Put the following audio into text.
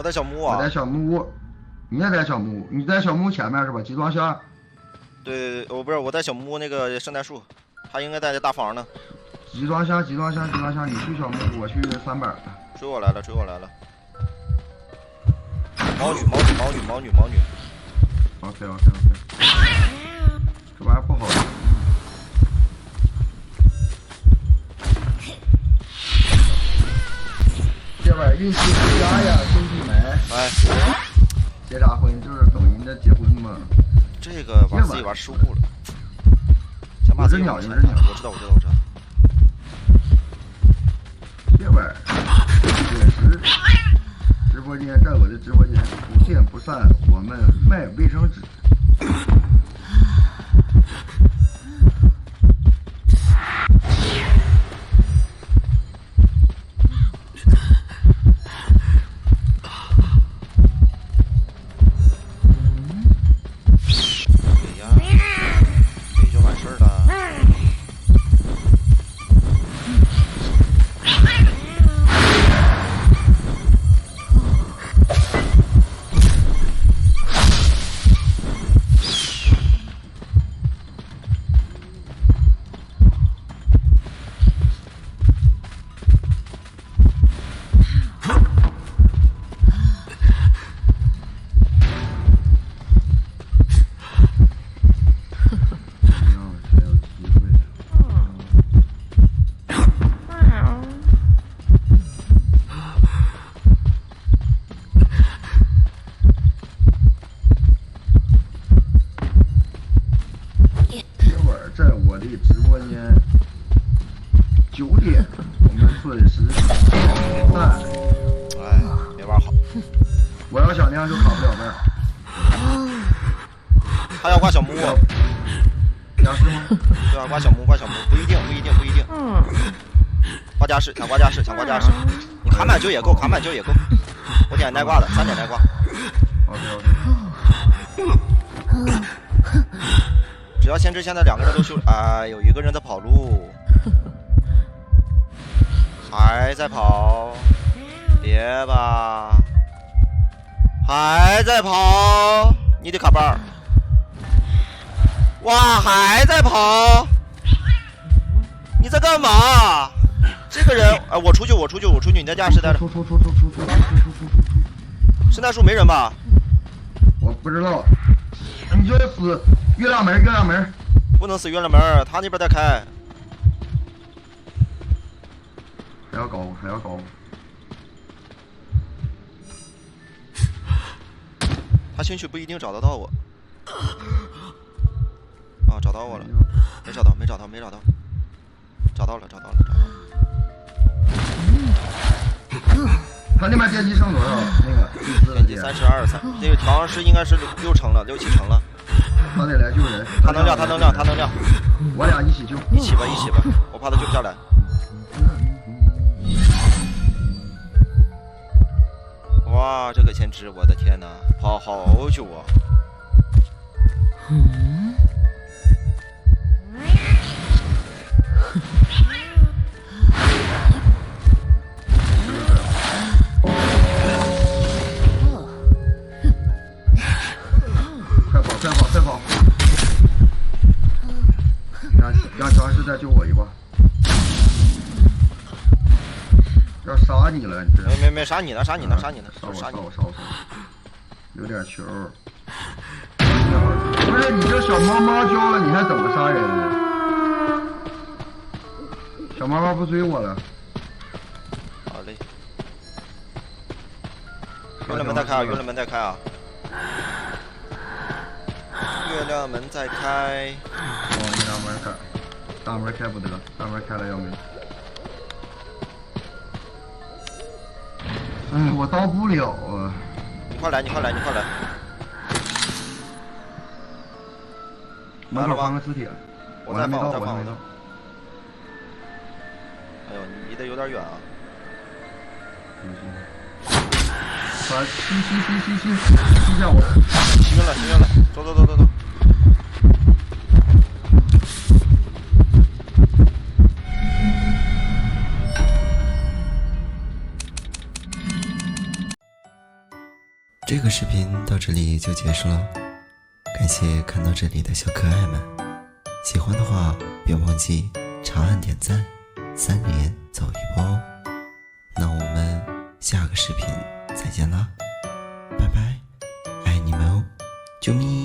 我在小木屋啊。我在小木屋，你也在小木屋，你在小木屋前面是吧？集装箱。对，我不是我在小木屋那个圣诞树，他应该在这大房呢。集装箱，集装箱，集装箱，你去小木屋，我去3本。追我来了，追我来了。猫女，猫女，猫女，猫女，猫女。OK， 这玩意儿不好打。这玩意儿运气不佳呀，兄弟们。哎，结啥婚？就是抖音的结婚嘛。这个把自己玩失误了。先把自己往前打。我知道。这玩意儿，确实，直播间在我的直播间不见不散，我们卖卫生纸。抢挂架势，你砍满就也够，我点耐挂的，3点耐挂。只要先知现在2个人都修，哎，有1个人在跑路，还在跑，别吧，还在跑，你得卡板。哇，还在跑，你在干嘛？这个人，哎，我出去，你在驾驶待着。出。圣诞树没人吧？我不知道。你就死月亮门。不能死月亮门，他那边在开。还要搞。他兴许不一定找得到我。啊，找到我了。没找到。找到了。他那边电机剩多少？那个电机32，这个调是应该是6成了，6、7成了。他得来救人。他能亮。我俩一起救。一起吧，我怕他救不下来。哇，这个先知，我的天哪，跑好久啊！快跑！让乔安师再救我一把。要杀你了，你这。没杀你呢。杀我。有点球。不是你这小猫猫教了，你还怎么杀人呢？小猫猫不追我了。好嘞。月亮门在开啊！月亮门在开。哦，你大门开，大门开不得，大门开了要命。哎，我到不了啊！你快来！门口放个磁铁，我还没到。哎呦，你离得有点远啊！吸下我！吸了，走。个视频到这里就结束了，感谢看到这里的小可爱们，喜欢的话别忘记长按点赞，3个眼走一波哦。那我们下个视频再见啦，拜拜，爱你们哦，啾咪。